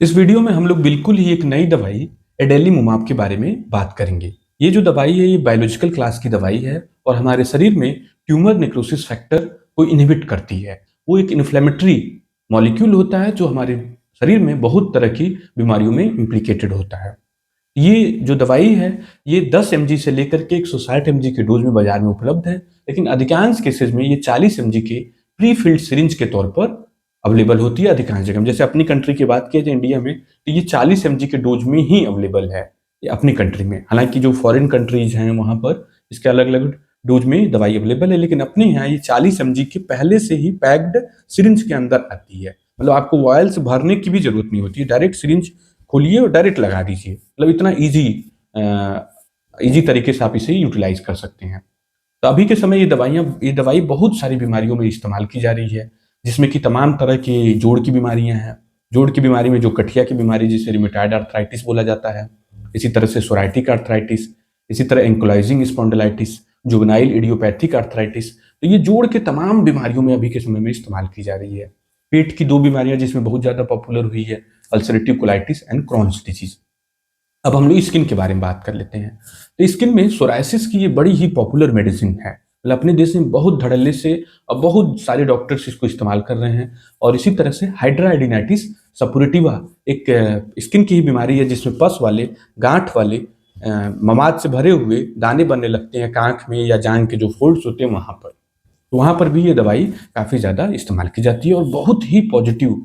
इस वीडियो में हम लोग बिल्कुल ही एक नई दवाई एडेलीमुमाब के बारे में बात करेंगे। ये जो दवाई है ये बायोलॉजिकल क्लास की दवाई है और हमारे शरीर में ट्यूमर नेक्रोसिस फैक्टर को इनहिबिट करती है। वो एक इन्फ्लेमेटरी मॉलिक्यूल होता है जो हमारे शरीर में बहुत तरह की बीमारियों में इम्प्लिकेटेड होता है। ये जो दवाई है ये 10 mg से लेकर के 160 mg के डोज में बाजार में उपलब्ध है, लेकिन अधिकांश केसेस में ये 40 mg के प्री फिल्ड सिरिंज के तौर पर अवेलेबल होती है अधिकांश जगह में। जैसे अपनी कंट्री की बात किया जाए इंडिया में तो ये 40 mg के डोज में ही अवेलेबल है ये अपनी कंट्री में। हालांकि जो फॉरेन कंट्रीज हैं वहां पर इसके अलग अलग डोज में दवाई अवेलेबल है, लेकिन अपने यहाँ ये 40 mg के पहले से ही पैक्ड सिरिंज के अंदर आती है। मतलब आपको वायल्स भरने की भी जरूरत नहीं होती है, डायरेक्ट सिरिंज खोलिए और डायरेक्ट लगा दीजिए। मतलब इतना इजी तरीके से आप इसे यूटिलाइज कर सकते हैं। तो अभी के समय ये दवाई बहुत सारी बीमारियों में इस्तेमाल की जा रही है, जिसमें कि तमाम तरह की जोड़ की बीमारियां हैं। जोड़ की बीमारी में जो गठिया की बीमारी जिसे रिमेटॉइड आर्थराइटिस बोला जाता है, इसी तरह से सोराइटिक आर्थराइटिस, इसी तरह एंकोलाइजिंग स्पॉन्डिलाइटिस, जुवेनाइल इडियोपैथिक आर्थराइटिस। तो ये जोड़ के तमाम बीमारियों में अभी के समय में इस्तेमाल की जा रही है। पेट की दो बीमारियां जिसमें बहुत ज्यादा पॉपुलर हुई है, ulcerative colitis and Crohn's disease. अब हम लोग स्किन के बारे में बात कर लेते हैं। तो स्किन में सोरायसिस की ये बड़ी ही पॉपुलर मेडिसिन है। मतलब अपने देश में बहुत धड़ल्ले से अब बहुत सारे डॉक्टर्स इसको इस्तेमाल कर रहे हैं। और इसी तरह से हाइड्राइडिनाइटिस सपुरेटिवा एक स्किन की ही बीमारी है जिसमें पस वाले गांठ वाले मवाद से भरे हुए दाने बनने लगते हैं कांख में या जांघ के जो फोल्ड्स होते हैं वहां पर। तो वहां पर भी ये दवाई काफी ज्यादा इस्तेमाल की जाती है और बहुत ही पॉजिटिव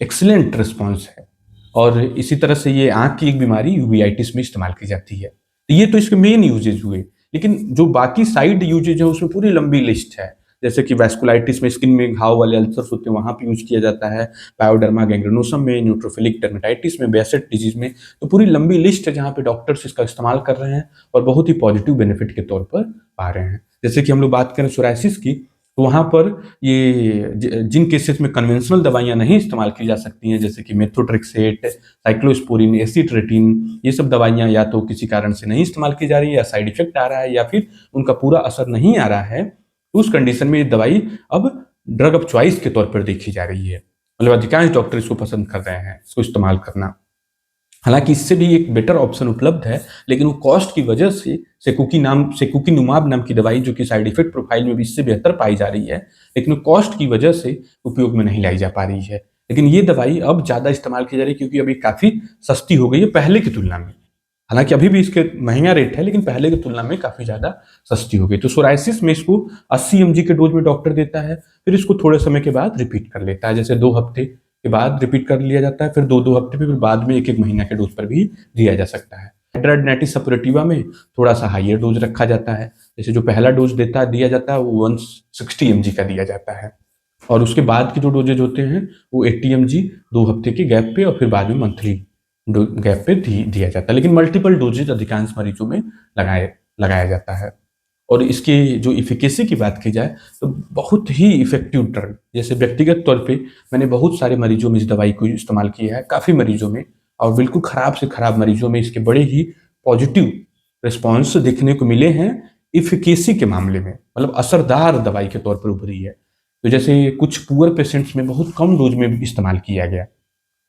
एक्सीलेंट रिस्पॉन्स है। और इसी तरह से ये आंख की एक बीमारी यूवीआइटिस में इस्तेमाल की जाती है। तो ये तो इसके मेन यूजेज हुए, लेकिन जो बाकी साइड यूजेज है उसमें पूरी लंबी लिस्ट है। जैसे कि वैस्कुलाइटिस में स्किन में घाव वाले अल्सर्स होते हैं वहां पे यूज किया जाता है, पायोडर्मा गैंग्रेनोसम में, न्यूट्रोफिलिक डर्मेटाइटिस में, बेसेट डिजीज में। तो पूरी लंबी लिस्ट है जहाँ पे डॉक्टर्स इसका इस्तेमाल कर रहे हैं और बहुत ही पॉजिटिव बेनिफिट के तौर पर पा रहे हैं। जैसे कि हम लोग बात करें सोरायसिस की, तो वहाँ पर जिन केसेस में कन्वेंशनल दवाइयाँ नहीं इस्तेमाल की जा सकती हैं, जैसे कि मेथोट्रेक्सेट, साइक्लोस्पोरिन, एसिट्रेटिन, ये सब दवाइयाँ या तो किसी कारण से नहीं इस्तेमाल की जा रही है या साइड इफेक्ट आ रहा है या फिर उनका पूरा असर नहीं आ रहा है, तो उस कंडीशन में ये दवाई अब ड्रग ऑफ चॉइस के तौर पर देखी जा रही है। मतलब अधिकांश डॉक्टर इसको पसंद कर रहे हैं, इसको इस्तेमाल करना। हालांकि इससे भी एक बेटर ऑप्शन उपलब्ध है, लेकिन वो कॉस्ट की वजह से सेकुकिनुमाब नाम की दवाई जो कि साइड इफेक्ट प्रोफाइल में भी इससे बेहतर पाई जा रही है, लेकिन वो कॉस्ट की वजह से उपयोग में नहीं लाई जा पा रही है। लेकिन ये दवाई अब ज्यादा इस्तेमाल की जा रही है क्योंकि अभी काफी सस्ती हो गई है पहले की तुलना में। हालांकि अभी भी इसके महंगा रेट है, लेकिन पहले की तुलना में काफी ज्यादा सस्ती हो गई। तो सोरायसिस में इसको 80 mg के डोज में डॉक्टर देता है, फिर इसको थोड़े समय के बाद रिपीट कर लेता है। जैसे 2 हफ्ते के बाद रिपीट कर लिया जाता है, फिर 2-2 हफ्ते पे, फिर बाद में 1-1 महीना के डोज पर भी दिया जा सकता है। हाइड्राइडिनाइटिस सपुरेटिवा में थोड़ा सा हाइयर डोज रखा जाता है। जैसे जो पहला डोज दिया जाता है वो 160 mg का दिया जाता है, और उसके बाद के जो डोजेज होते हैं वो 80 mg 2 हफ्ते के गैप पे और फिर बाद में मंथली गैप पे दिया जाता है। लेकिन मल्टीपल डोजेज अधिकांश मरीजों में लगाया जाता है। और इसकी जो इफिकेसी की बात की जाए तो बहुत ही इफेक्टिव ड्रग। जैसे व्यक्तिगत तौर पे मैंने बहुत सारे मरीजों में इस दवाई को इस्तेमाल किया है, काफ़ी मरीजों में, और बिल्कुल खराब से खराब मरीजों में इसके बड़े ही पॉजिटिव रिस्पॉन्स देखने को मिले हैं इफिकेसी के मामले में। मतलब असरदार दवाई के तौर पर उभरी है। तो जैसे कुछ पुअर पेशेंट्स में बहुत कम डोज में इस्तेमाल किया गया,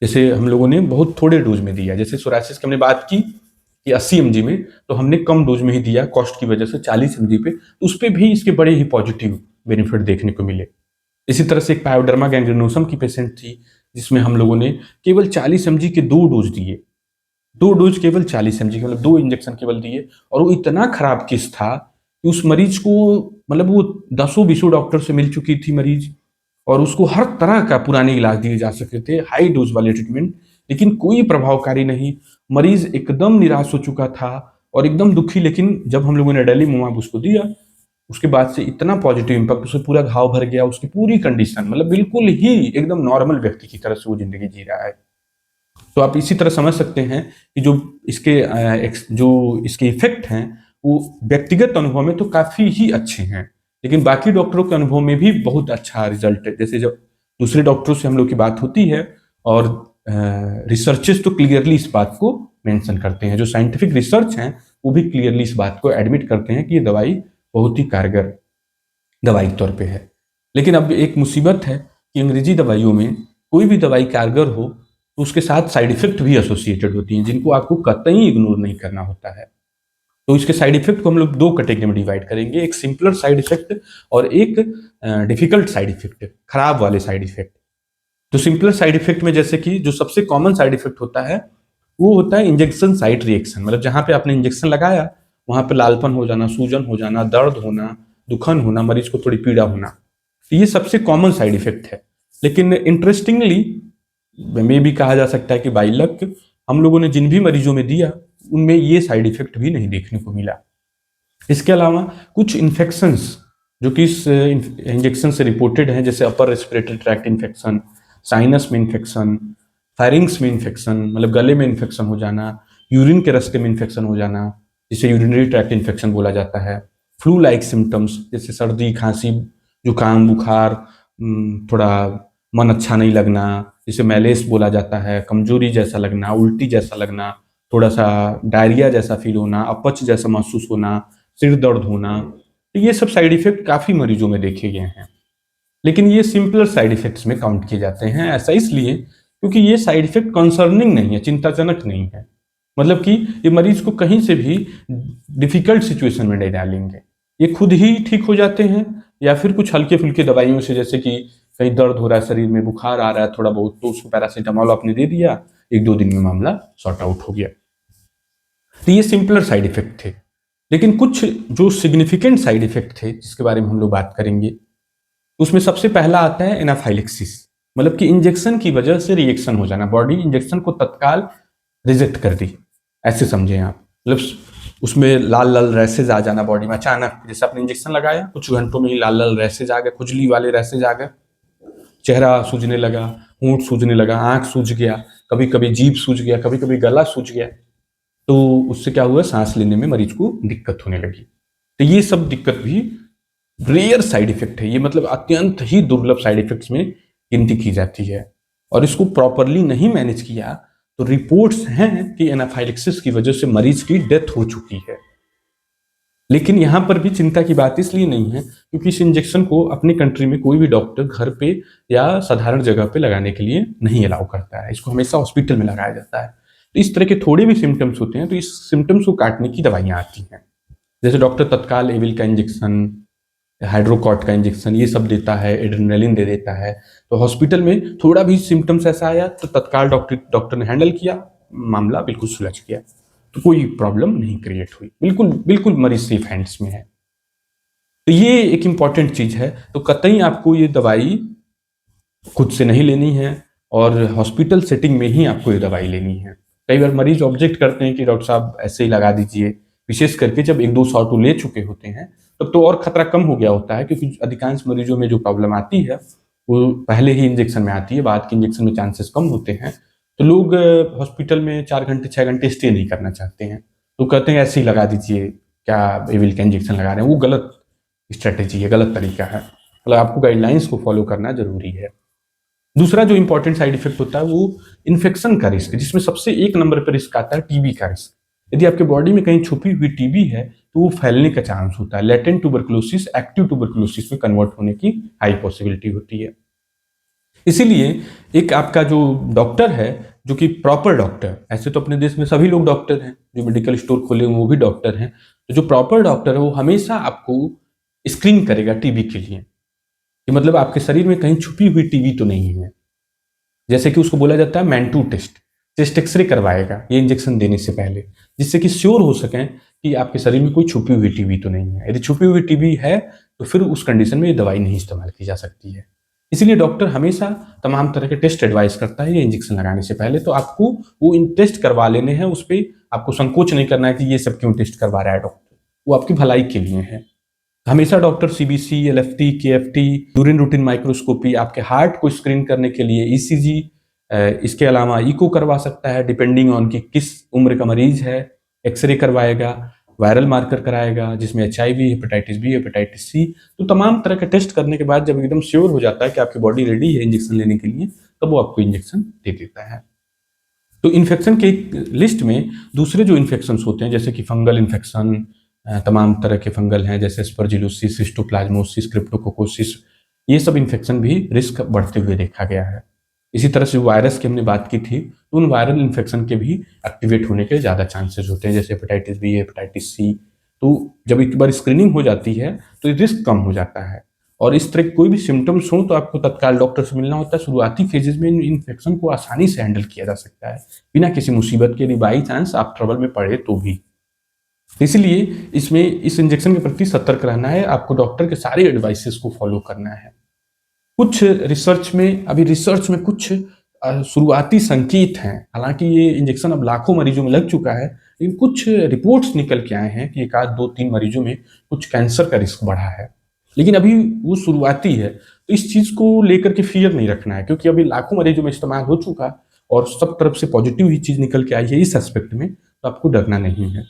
जैसे हम लोगों ने बहुत थोड़े डोज में दिया। जैसे सोरायसिस की हमने बात की कि 80 mg में, तो हमने कम डोज में ही दिया कॉस्ट की वजह से 40 mg पे, तो उस पे भी इसके बड़े ही पॉजिटिव बेनिफिट देखने को मिले। इसी तरह से एक पायोडर्मा गैंग्रेनोसम की पेशेंट थी जिसमें हम लोगों ने केवल 40 mg के 2 डोज दिए। 2 डोज केवल 40 mg के, मतलब 2 इंजेक्शन केवल दिए, और वो इतना खराब केस था कि उस मरीज को, मतलब वो 10-20 डॉक्टर से मिल चुकी थी मरीज, और उसको हर तरह का पुराने इलाज दिए जा सकते थे, हाई डोज वाले ट्रीटमेंट, लेकिन कोई प्रभावकारी नहीं। मरीज एकदम निराश हो चुका था और एकदम दुखी। लेकिन जब हम लोगों ने एडेलीमुमाब उसको दिया, उसके बाद से इतना पॉजिटिव इम्पैक्ट, उससे पूरा घाव भर गया, उसकी पूरी कंडीशन मतलब बिल्कुल ही एकदम नॉर्मल व्यक्ति की तरह से वो जिंदगी जी रहा है। तो आप इसी तरह समझ सकते हैं कि जो इसके इफेक्ट हैं वो व्यक्तिगत अनुभव में तो काफी ही अच्छे हैं, लेकिन बाकी डॉक्टरों के अनुभव में भी बहुत अच्छा रिजल्ट है। जैसे जब दूसरे डॉक्टरों से हम लोग की बात होती है, और रिसर्चेस तो क्लियरली इस बात को मेंशन करते हैं, जो साइंटिफिक रिसर्च हैं वो भी क्लियरली इस बात को एडमिट करते हैं कि ये दवाई बहुत ही कारगर दवाई के तौर पे है। लेकिन अब एक मुसीबत है कि अंग्रेजी दवाइयों में कोई भी दवाई कारगर हो तो उसके साथ साइड इफेक्ट भी एसोसिएटेड होती हैं, जिनको आपको कतई इग्नोर नहीं करना होता है। तो इसके साइड इफेक्ट को हम लोग दो कैटेगरी में डिवाइड करेंगे, एक सिंपलर साइड इफेक्ट और एक डिफिकल्ट साइड इफेक्ट, खराब वाले साइड इफेक्ट। तो सिंपलर साइड इफेक्ट में जैसे कि जो सबसे कॉमन साइड इफेक्ट होता है वो होता है इंजेक्शन साइट रिएक्शन, मतलब जहां पे आपने इंजेक्शन लगाया वहां पे लालपन हो जाना, सूजन हो जाना, दर्द होना, दुखन होना, मरीज को थोड़ी पीड़ा होना। तो ये सबसे कॉमन साइड इफेक्ट है। लेकिन इंटरेस्टिंगली में भी कहा जा सकता है कि बाई लक हम लोगों ने जिन भी मरीजों में दिया उनमें ये साइड इफेक्ट भी नहीं देखने को मिला। इसके अलावा कुछ इन्फेक्शंस जो कि इस इंजेक्शन से रिपोर्टेड हैं, जैसे upper respiratory tract infection, sinus में इन्फेक्शन, फायरिंग्स में इन्फेक्शन मतलब गले में इन्फेक्शन हो जाना, यूरिन के रास्ते में इन्फेक्शन हो जाना जिसे यूरिनरी ट्रैक्ट इन्फेक्शन बोला जाता है, फ्लू लाइक सिम्टम्स जैसे सर्दी, खांसी, जुकाम, बुखार, थोड़ा मन अच्छा नहीं लगना जिसे मैलेस बोला जाता है, कमजोरी जैसा लगना, उल्टी जैसा लगना, थोड़ा सा डायरिया जैसा फील होना, अपच जैसा महसूस होना, सिर दर्द होना। तो ये सब साइड इफेक्ट काफी मरीजों में देखे गए हैं, लेकिन ये सिंपलर साइड इफेक्ट्स में काउंट किए जाते हैं। ऐसा इसलिए क्योंकि ये साइड इफेक्ट कंसर्निंग नहीं है, चिंताजनक नहीं है, मतलब कि ये मरीज को कहीं से भी डिफिकल्ट सिचुएशन में नहीं डालेंगे, ये खुद ही ठीक हो जाते हैं, या फिर कुछ हल्के फुल्के दवाइयों से, जैसे कि कहीं दर्द हो रहा है, शरीर में बुखार आ रहा है थोड़ा बहुत, तो उसको पैरासीटामोल आपने दे दिया, एक दो दिन में मामला सॉर्ट आउट हो गया। तो ये सिंपलर साइड इफेक्ट थे। लेकिन कुछ जो सिग्निफिकेंट साइड इफेक्ट थे जिसके बारे में हम लोग बात करेंगे, उसमें सबसे पहला आता है एनाफाइलेक्सिस, मतलब कि इंजेक्शन की वजह से रिएक्शन हो जाना, बॉडी इंजेक्शन को तत्काल रिजेक्ट कर दी, ऐसे समझें आप। मतलब उसमें लाल लाल रैसेज आ जाना बॉडी में अचानक, जैसे आपने इंजेक्शन लगाया कुछ घंटों में ही लाल लाल रैसेज आ गए, खुजली वाले रैसेज आ गए, चेहरा सूजने लगा, होंठ सूजने लगा, आंख सूज गया, कभी कभी जीभ सूज गया, कभी कभी गला सूज गया। तो उससे क्या हुआ, सांस लेने में मरीज को दिक्कत होने लगी। तो ये सब दिक्कत भी रेयर साइड इफेक्ट है, ये मतलब अत्यंत ही दुर्लभ साइड इफेक्ट्स में गिनती की जाती है, और इसको प्रॉपरली नहीं मैनेज किया तो रिपोर्ट्स हैं कि एनाफाइलेक्सिस की वजह से मरीज की डेथ हो चुकी है। लेकिन यहां पर भी चिंता की बात इसलिए नहीं है क्योंकि इस इंजेक्शन को अपने कंट्री में कोई भी डॉक्टर घर पे या साधारण जगह पे लगाने के लिए नहीं अलाउ करता है, इसको हमेशा हॉस्पिटल में लगाया जाता है। तो इस तरह के थोड़े भी सिम्टम्स होते हैं तो इस सिम्टम्स को काटने की दवाइयां आती हैं, जैसे डॉक्टर तत्काल एविल का इंजेक्शन, हाइड्रोकॉट का इंजेक्शन, ये सब देता है, एड्रेनालिन दे देता है। तो हॉस्पिटल में थोड़ा भी सिम्टम्स ऐसा आया तो तत्काल डॉक्टर ने हैंडल किया, मामला बिल्कुल सुलझ गया, तो कोई प्रॉब्लम नहीं क्रिएट हुई, बिल्कुल बिल्कुल मरीज सेफ हैंड्स में है। तो ये एक इंपॉर्टेंट चीज है। तो कतई आपको ये दवाई खुद से नहीं लेनी है और हॉस्पिटल सेटिंग में ही आपको ये दवाई लेनी है। कई बार मरीज ऑब्जेक्ट करते हैं कि डॉक्टर साहब ऐसे ही लगा दीजिए, विशेष करके जब एक दो शॉट ले चुके होते हैं तब तो और खतरा कम हो गया होता है, क्योंकि अधिकांश मरीजों में जो प्रॉब्लम आती है वो पहले ही इंजेक्शन में आती है, बाद के इंजेक्शन में चांसेस कम होते हैं। तो लोग हॉस्पिटल में 4 घंटे 6 घंटे स्टे नहीं करना चाहते हैं, तो कहते हैं ऐसे ही लगा दीजिए, क्या एविल का इंजेक्शन लगा रहे हैं। वो गलत स्ट्रेटेजी है, गलत तरीका है, मतलब आपको गाइडलाइंस को फॉलो करना जरूरी है। दूसरा जो इंपॉर्टेंट साइड इफेक्ट होता है वो इन्फेक्शन का रिस्क, जिसमें सबसे एक नंबर पर रिस्क आता है टीबी का रिस्क। यदि आपके बॉडी में कहीं छुपी हुई टीबी है तो वो फैलने का चांस होता है, लेटेंट ट्यूबरकुलोसिस एक्टिव ट्यूबरकुलोसिस में कन्वर्ट होने की हाई पॉसिबिलिटी होती है। इसीलिए एक आपका जो डॉक्टर है, जो कि प्रॉपर डॉक्टर, ऐसे तो अपने देश में सभी लोग डॉक्टर हैं, जो मेडिकल स्टोर खोले हुए वो भी डॉक्टर हैं, तो जो प्रॉपर डॉक्टर है वो हमेशा आपको स्क्रीन करेगा टीबी के लिए, कि मतलब आपके शरीर में कहीं छुपी हुई टीबी तो नहीं है। जैसे कि उसको बोला जाता है मैंटू टेस्ट, चेस्ट एक्सरे करवाएगा ये इंजेक्शन देने से पहले, जिससे कि श्योर हो सकें कि आपके शरीर में कोई छुपी हुई टीबी तो नहीं है। यदि छुपी हुई टीबी है तो फिर उस कंडीशन में ये दवाई नहीं इस्तेमाल की जा सकती है। इसीलिए डॉक्टर हमेशा तमाम तरह के टेस्ट एडवाइस करता है ये इंजेक्शन लगाने से पहले, तो आपको वो इन टेस्ट करवा लेने हैं, उस पर आपको संकोच नहीं करना है कि ये सब क्यों टेस्ट करवा रहा है डॉक्टर, वो आपकी भलाई के लिए है। हमेशा doctor CBC, LFT, KFT, urine routine microscopy, आपके हार्ट को स्क्रीन करने के लिए ईसीजी, इसके अलावा इको करवा सकता है डिपेंडिंग ऑन कि किस उम्र का मरीज है, एक्सरे करवाएगा, वायरल मार्कर कराएगा जिसमें HIV, hepatitis B, hepatitis C. तो तमाम तरह के टेस्ट करने के बाद जब एकदम श्योर हो जाता है कि आपकी बॉडी रेडी है इंजेक्शन लेने के लिए, तब वो आपको इंजेक्शन दे देता है। तो इन्फेक्शन के लिस्ट में दूसरे जो इन्फेक्शन होते हैं, जैसे कि फंगल इन्फेक्शन, तमाम तरह के फंगल हैं जैसे स्पर्जिलोसिस, हिस्टोप्लाज्मोसिस, क्रिप्टोकोकोसिस, ये सब इन्फेक्शन भी रिस्क बढ़ते हुए देखा गया है। इसी तरह से वायरस की हमने बात की थी, तो उन वायरल इन्फेक्शन के भी एक्टिवेट होने के ज़्यादा चांसेस होते हैं, जैसे हेपेटाइटिस बी, हेपेटाइटिस सी। तो जब एक बार स्क्रीनिंग हो जाती है तो रिस्क कम हो जाता है, और इस तरह के कोई भी सिम्टम्स हो तो आपको तत्काल डॉक्टर से मिलना होता है। शुरुआती फेजेज में इन इन्फेक्शन को आसानी से हैंडल किया जा सकता है, बिना किसी मुसीबत के, यदि बाई चांस आप ट्रबल में पड़े तो भी। इसलिए इसमें इस इंजेक्शन के प्रति सतर्क रहना है, आपको डॉक्टर के सारे एडवाइसेस को फॉलो करना है। कुछ रिसर्च में कुछ शुरुआती संकेत हैं, हालांकि ये इंजेक्शन अब लाखों मरीजों में लग चुका है, लेकिन कुछ रिपोर्ट्स निकल के आए हैं कि एक आध 2-3 मरीजों में कुछ कैंसर का रिस्क बढ़ा है, लेकिन अभी वो शुरुआती है। तो इस चीज़ को लेकर के फियर नहीं रखना है, क्योंकि अभी लाखों मरीजों में इस्तेमाल हो चुका और सब तरफ से पॉजिटिव ही चीज़ निकल के आई है इस एस्पेक्ट में, तो आपको डरना नहीं है।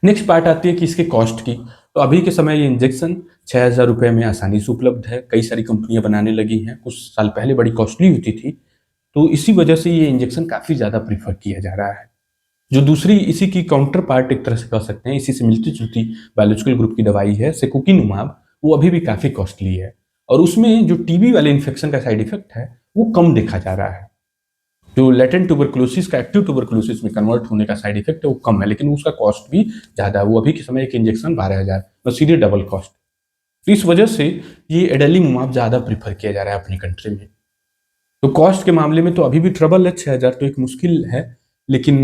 नेक्स्ट पार्ट आती है कि इसके कॉस्ट की। तो अभी के समय ये इंजेक्शन 6,000 रुपये में आसानी से उपलब्ध है, कई सारी कंपनियां बनाने लगी हैं, कुछ साल पहले बड़ी कॉस्टली होती थी, तो इसी वजह से ये इंजेक्शन काफ़ी ज़्यादा प्रीफर किया जा रहा है। जो दूसरी इसी की काउंटर पार्ट एक तरह से कह सकते हैं, इसी से मिलती जुलती बायोलॉजिकल ग्रुप की दवाई है सेकुकिनुमाब, वो अभी भी काफ़ी कॉस्टली है, और उसमें जो टीबी वाले इन्फेक्शन का साइड इफेक्ट है वो कम देखा जा रहा है। जो लेटेंट ट्यूबरकुलोसिस का एक्टिव ट्यूबरकुलोसिस में कन्वर्ट होने का साइड इफेक्ट है वो कम है, लेकिन उसका कॉस्ट भी ज़्यादा है। वो अभी के समय एक इंजेक्शन 12,000, तो सीधे डबल कॉस्ट। तो इस वजह से ये एडेलीमुमाब ज़्यादा प्रीफर किया जा रहा है अपनी कंट्री में। तो कॉस्ट के मामले में तो अभी भी ट्रबल है, 6,000 तो एक मुश्किल है, लेकिन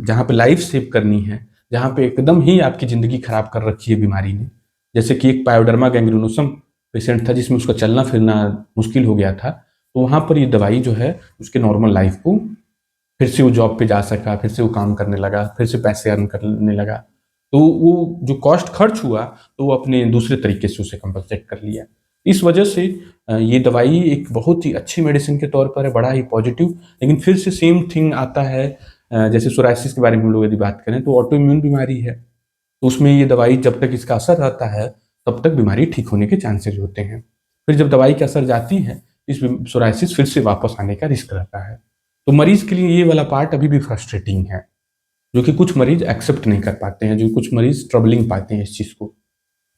जहाँ पे लाइफ सेव करनी है, जहाँ पे एकदम ही आपकी ज़िंदगी खराब कर रखी है बीमारी ने, जैसे कि एक पायोडर्मा गैंग्रेनोसम पेशेंट था जिसमें उसका चलना फिरना मुश्किल हो गया था, तो वहाँ पर ये दवाई जो है उसके नॉर्मल लाइफ को, फिर से वो जॉब पे जा सका, फिर से वो काम करने लगा, फिर से पैसे अर्न करने लगा। तो वो जो कॉस्ट खर्च हुआ तो वो अपने दूसरे तरीके से उसे कंपनसेट कर लिया। इस वजह से ये दवाई एक बहुत ही अच्छी मेडिसिन के तौर पर है, बड़ा ही पॉजिटिव। लेकिन फिर से सेम थिंग आता है, जैसे सोराइसिस के बारे में हम लोग यदि बात करें तो ऑटो इम्यून बीमारी है, तो उसमें ये दवाई जब तक इसका असर रहता है तब तक बीमारी ठीक होने के चांसेस होते हैं। फिर जब दवाई का असर जाती है, इस सोराइसिस फिर से वापस आने का रिस्क रहता है। तो मरीज के लिए ये वाला पार्ट अभी भी फ्रस्ट्रेटिंग है, जो कि कुछ मरीज एक्सेप्ट नहीं कर पाते हैं, जो कुछ मरीज ट्रबलिंग पाते हैं इस चीज़ को।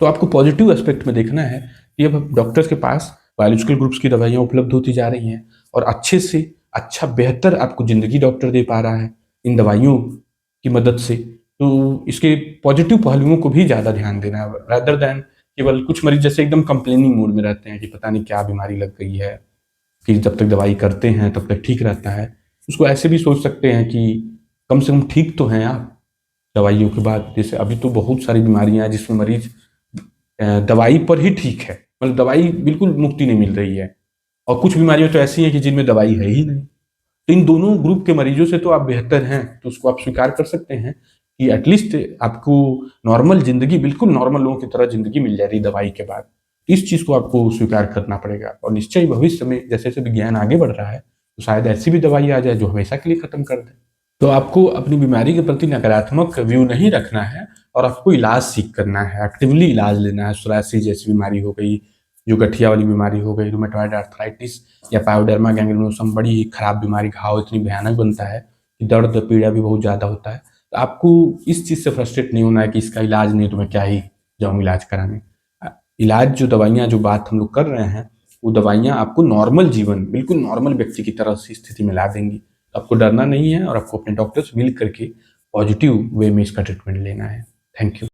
तो आपको पॉजिटिव एस्पेक्ट में देखना है कि अब डॉक्टर्स के पास बायोलॉजिकल ग्रुप्स की दवाइयाँ उपलब्ध होती जा रही हैं, और अच्छे से अच्छा बेहतर आपको ज़िंदगी डॉक्टर दे पा रहा है इन दवाइयों की मदद से। तो इसके पॉजिटिव पहलुओं को भी ज़्यादा ध्यान देना है, रादर दैन केवल कुछ मरीज जैसे एकदम कंप्लेनिंग मूड में रहते हैं कि पता नहीं क्या बीमारी लग गई है, कि जब तक दवाई करते हैं तब तक ठीक रहता है। उसको ऐसे भी सोच सकते हैं कि कम से कम ठीक तो हैं आप दवाइयों के बाद। जैसे अभी तो बहुत सारी बीमारियां हैं जिसमें मरीज दवाई पर ही ठीक है, मतलब दवाई बिल्कुल मुक्ति नहीं मिल रही है, और कुछ बीमारियां तो ऐसी हैं कि जिनमें दवाई है ही नहीं। तो इन दोनों ग्रुप के मरीजों से तो आप बेहतर हैं, तो उसको आप स्वीकार कर सकते हैं कि एटलीस्ट आपको नॉर्मल जिंदगी, बिल्कुल नॉर्मल लोगों की तरह जिंदगी मिल जा रही दवाई के बाद। इस चीज को आपको स्वीकार करना पड़ेगा, और निश्चय ही भविष्य में जैसे जैसे विज्ञान आगे बढ़ रहा है तो शायद ऐसी भी दवाई आ जाए जो हमेशा के लिए खत्म कर दे। तो आपको अपनी बीमारी के प्रति नकारात्मक व्यू नहीं रखना है, और आपको इलाज सीख करना है, एक्टिवली इलाज लेना है। सोरायसिस जैसी बीमारी हो गई, जो गठिया वाली बीमारी हो गई, रूमेटॉइड आर्थराइटिस या पायोडर्मा गैंग्रेनोसम, बड़ी ही खराब बीमारी, घाव इतनी भयानक बनता है कि दर्द पीड़ा भी बहुत ज़्यादा होता है। तो आपको इस चीज़ से फ्रस्ट्रेट नहीं होना है कि इसका इलाज नहीं तो मैं क्या ही जाऊँ इलाज कराने। इलाज जो दवाइयाँ जो बात हम लोग कर रहे हैं, वो दवाइयाँ आपको नॉर्मल जीवन, बिल्कुल नॉर्मल व्यक्ति की तरह से स्थिति में ला देंगी। तो आपको डरना नहीं है, और आपको अपने डॉक्टर से मिल करके पॉजिटिव वे में इसका ट्रीटमेंट लेना है। Thank you.